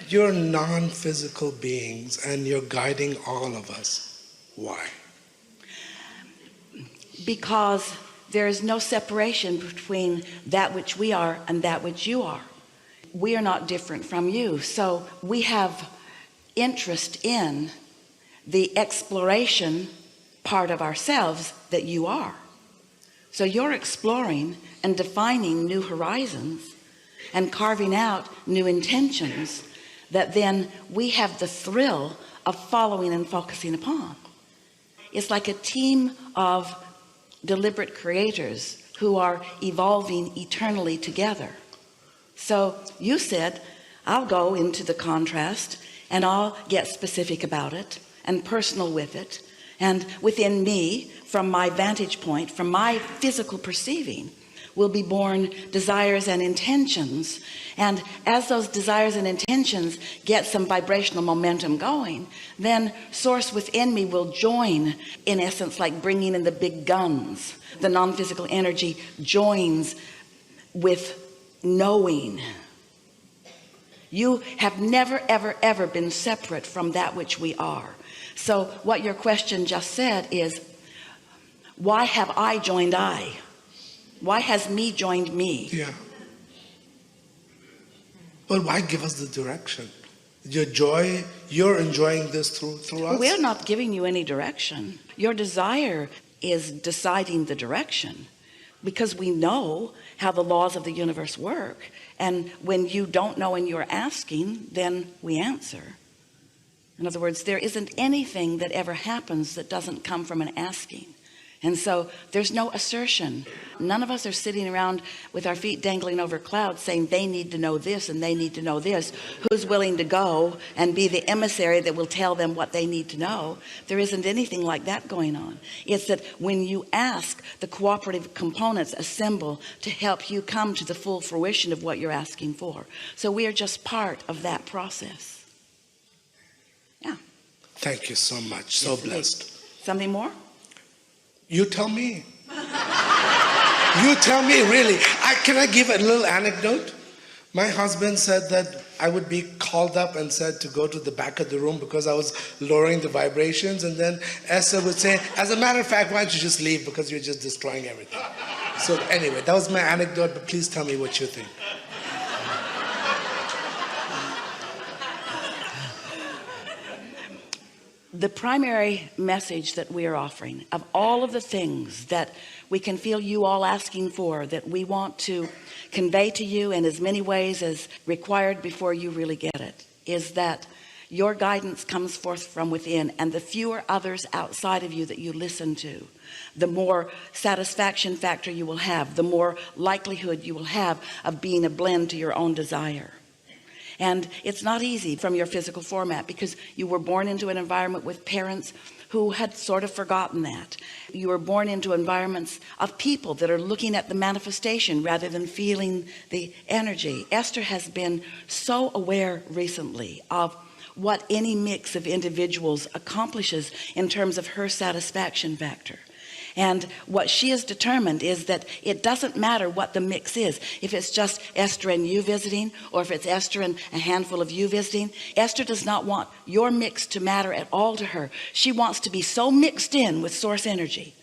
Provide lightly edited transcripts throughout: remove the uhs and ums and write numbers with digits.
You're non-physical beings and you're guiding all of us. Why? Because there is no separation between that which we are and that which you are. We are not different from you. So we have interest in the exploration part of ourselves that you are. So you're exploring and defining new horizons and carving out new intentions that then we have the thrill of following and focusing upon. It's like a team of deliberate creators who are evolving eternally together. So you said, I'll go into the contrast and I'll get specific about it and personal with it, and within me, from my vantage point, from my physical perceiving, will be born desires and intentions. And as those desires and intentions get some vibrational momentum going, then source within me will join, in essence, like bringing in the big guns. The non-physical energy joins with knowing. You have never ever ever been separate from that which we are. So what your question just said is, why have I joined I? Why has me joined me? Yeah. Well, why give us the direction? Your joy, you're enjoying this through us? We're not giving you any direction. Your desire is deciding the direction, because we know how the laws of the universe work. And when you don't know and you're asking, then we answer. In other words, there isn't anything that ever happens that doesn't come from an asking. And so there's no assertion. None of us are sitting around with our feet dangling over clouds saying they need to know this and they need to know this. Who's willing to go and be the emissary that will tell them what they need to know? There isn't anything like that going on. It's that when you ask, the cooperative components assemble to help you come to the full fruition of what you're asking for. So we are just part of that process. Yeah. Thank you so much. So blessed. Something more? You tell me. You tell me, really. Can I give a little anecdote? My husband said that I would be called up and said to go to the back of the room because I was lowering the vibrations, and then Esther would say, as a matter of fact, why don't you just leave because you're just destroying everything. So anyway, that was my anecdote, but please tell me what you think. The primary message that we are offering, of all of the things that we can feel you all asking for, that we want to convey to you in as many ways as required before you really get it, is that your guidance comes forth from within, and the fewer others outside of you that you listen to, the more satisfaction factor you will have, the more likelihood you will have of being a blend to your own desire. And it's not easy from your physical format, because you were born into an environment with parents who had sort of forgotten that. You were born into environments of people that are looking at the manifestation rather than feeling the energy. Esther has been so aware recently of what any mix of individuals accomplishes in terms of her satisfaction factor. And what she has determined is that it doesn't matter what the mix is. If it's just Esther and you visiting, or if it's Esther and a handful of you visiting, Esther does not want your mix to matter at all to her. She wants to be so mixed in with source energy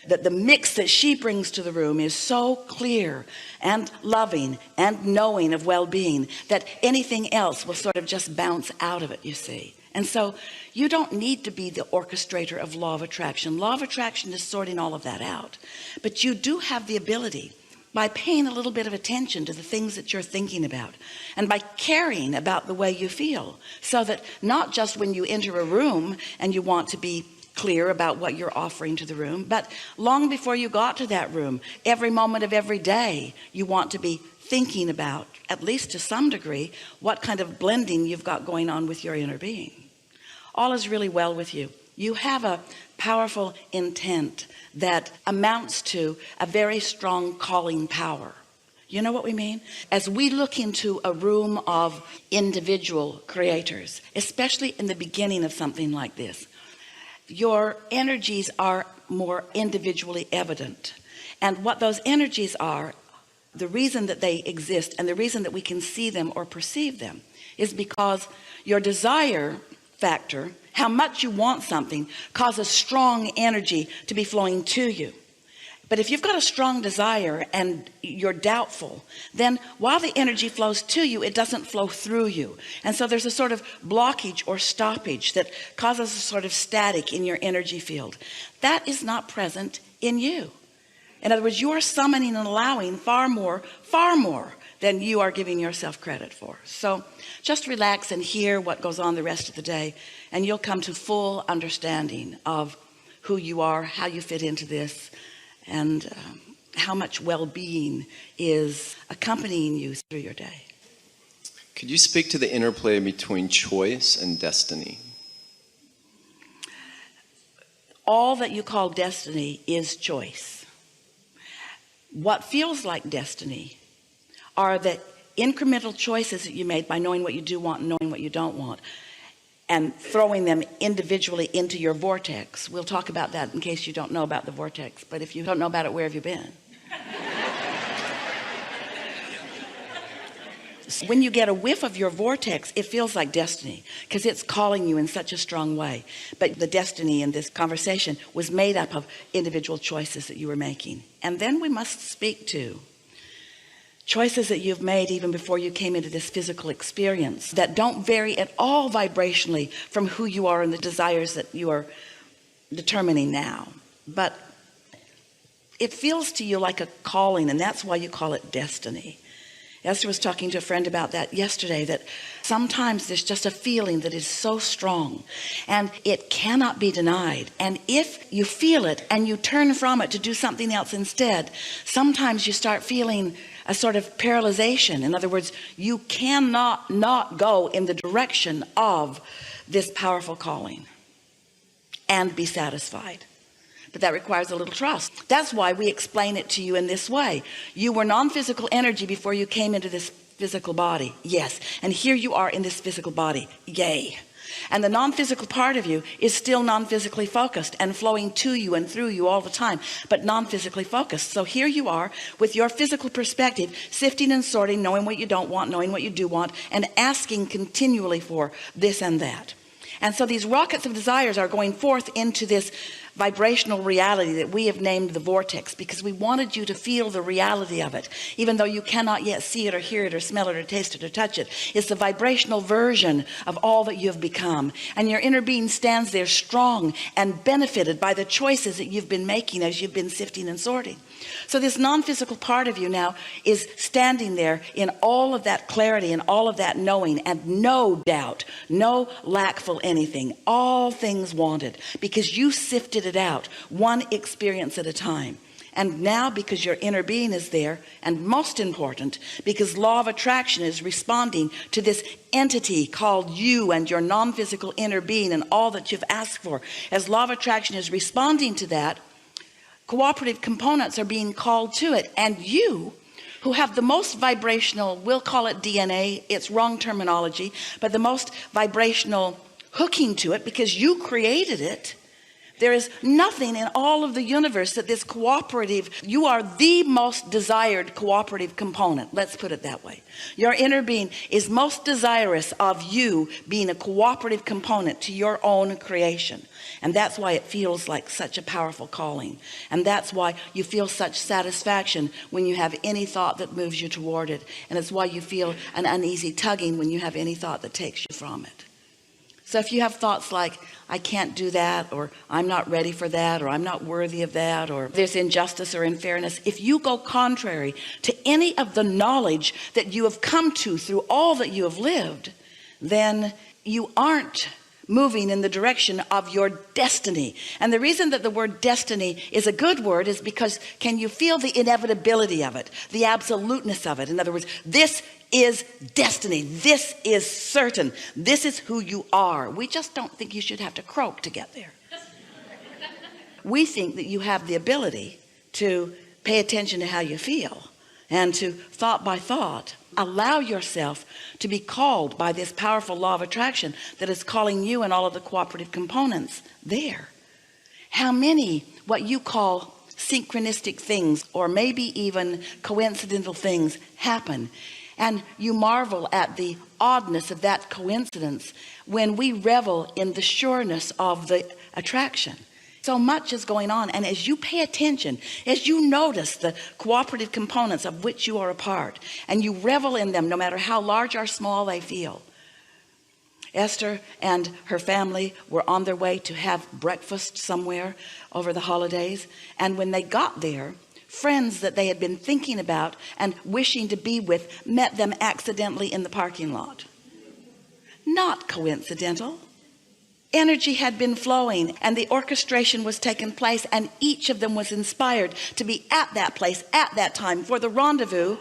that the mix that she brings to the room is so clear and loving and knowing of well-being that anything else will sort of just bounce out of it, you see. And so you don't need to be the orchestrator of law of attraction. Law of attraction is sorting all of that out. But you do have the ability, by paying a little bit of attention to the things that you're thinking about, and by caring about the way you feel, so that not just when you enter a room and you want to be clear about what you're offering to the room, but long before you got to that room, every moment of every day, you want to be thinking about, at least to some degree, what kind of blending you've got going on with your inner being. All is really well with you. You have a powerful intent that amounts to a very strong calling power. You know what we mean? As we look into a room of individual creators, especially in the beginning of something like this, your energies are more individually evident. And what those energies are, the reason that they exist and the reason that we can see them or perceive them, is because your desire factor, how much you want something, causes strong energy to be flowing to you. But if you've got a strong desire and you're doubtful, then while the energy flows to you, it doesn't flow through you. And so there's a sort of blockage or stoppage that causes a sort of static in your energy field. That is not present in you. In other words, you are summoning and allowing far more than you are giving yourself credit for. So just relax and hear what goes on the rest of the day, and you'll come to full understanding of who you are, how you fit into this, and how much well-being is accompanying you through your day. Could you speak to the interplay between choice and destiny? All that you call destiny is choice. What feels like destiny are the incremental choices that you made by knowing what you do want and knowing what you don't want, and throwing them individually into your vortex. We'll talk about that in case you don't know about the vortex. But if you don't know about it, where have you been? When you get a whiff of your vortex, it feels like destiny because it's calling you in such a strong way. But the destiny in this conversation was made up of individual choices that you were making. And then we must speak to choices that you've made even before you came into this physical experience that don't vary at all vibrationally from who you are and the desires that you are determining now. But it feels to you like a calling, and that's why you call it destiny. Esther was talking to a friend about that yesterday, that sometimes there's just a feeling that is so strong and it cannot be denied. And if you feel it and you turn from it to do something else instead, sometimes you start feeling a sort of paralyzation. In other words, you cannot not go in the direction of this powerful calling and be satisfied. But that requires a little trust. That's why we explain it to you in this way. You were non-physical energy before you came into this physical body. Yes. And here you are in this physical body. Yay. And the non-physical part of you is still non-physically focused and flowing to you and through you all the time, but non-physically focused. So here you are with your physical perspective, sifting and sorting, knowing what you don't want, knowing what you do want, and asking continually for this and that. And so these rockets of desires are going forth into this vibrational reality that we have named the vortex, because we wanted you to feel the reality of it, even though you cannot yet see it or hear it or smell it or taste it or touch it. It's the vibrational version of all that you have become, and your inner being stands there strong and benefited by the choices that you've been making as you've been sifting and sorting. So this non-physical part of you now is standing there in all of that clarity and all of that knowing, and no doubt, no lackful anything, all things wanted, because you sifted it out one experience at a time. And now, because your inner being is there, and most important, because law of attraction is responding to this entity called you and your non-physical inner being and all that you've asked for, as law of attraction is responding to that, cooperative components are being called to it. And you, who have the most vibrational, we'll call it DNA, it's wrong terminology, but the most vibrational hooking to it, because you created it. There is nothing in all of the universe that this cooperative, you are the most desired cooperative component. Let's put it that way. Your inner being is most desirous of you being a cooperative component to your own creation. And that's why it feels like such a powerful calling. And that's why you feel such satisfaction when you have any thought that moves you toward it. And it's why you feel an uneasy tugging when you have any thought that takes you from it. So if you have thoughts like, I can't do that, or I'm not ready for that, or I'm not worthy of that, or there's injustice or unfairness, if you go contrary to any of the knowledge that you have come to through all that you have lived, then you aren't moving in the direction of your destiny. And the reason that the word destiny is a good word is because, can you feel the inevitability of it, the absoluteness of it? In other words, this is destiny. This is certain. This is who you are. We just don't think you should have to croak to get there. We think that you have the ability to pay attention to how you feel, and to thought by thought allow yourself to be called by this powerful law of attraction that is calling you and all of the cooperative components there. How many what you call synchronistic things, or maybe even coincidental things, happen, And you marvel at the oddness of that coincidence when we revel in the sureness of the attraction. So much is going on, and as you pay attention, as you notice the cooperative components of which you are a part, and you revel in them no matter how large or small they feel. Esther and her family were on their way to have breakfast somewhere over the holidays, and when they got there, friends that they had been thinking about and wishing to be with met them accidentally in the parking lot. Not coincidental. Energy had been flowing and the orchestration was taking place, and each of them was inspired to be at that place at that time for the rendezvous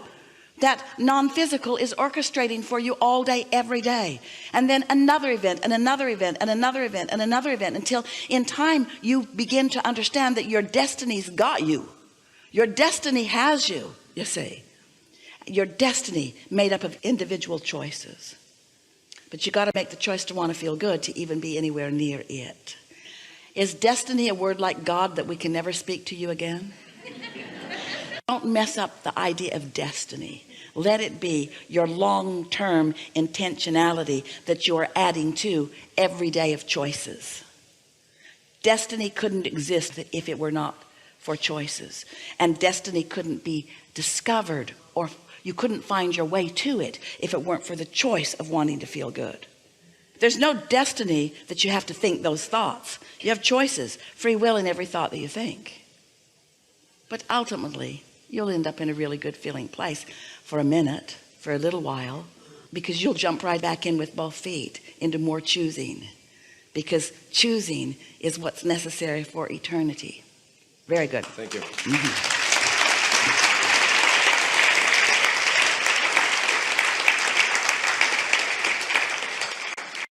that non-physical is orchestrating for you all day, every day. And then another event and another event and another event and another event, until in time you begin to understand that your destiny's got you. Your destiny has you, you see. Your destiny made up of individual choices. But you got to make the choice to want to feel good to even be anywhere near it. Is destiny a word like God that we can never speak to you again? Don't mess up the idea of destiny. Let it be your long-term intentionality that you are adding to every day of choices. Destiny couldn't exist if it were not for choices, and destiny couldn't be discovered, or you couldn't find your way to it if it weren't for the choice of wanting to feel good. There's no destiny that you have to think those thoughts. You have choices, free will in every thought that you think. But ultimately you'll end up in a really good feeling place for a minute, for a little while, because you'll jump right back in with both feet into more choosing, because choosing is what's necessary for eternity. Very good. Thank you. Mm-hmm.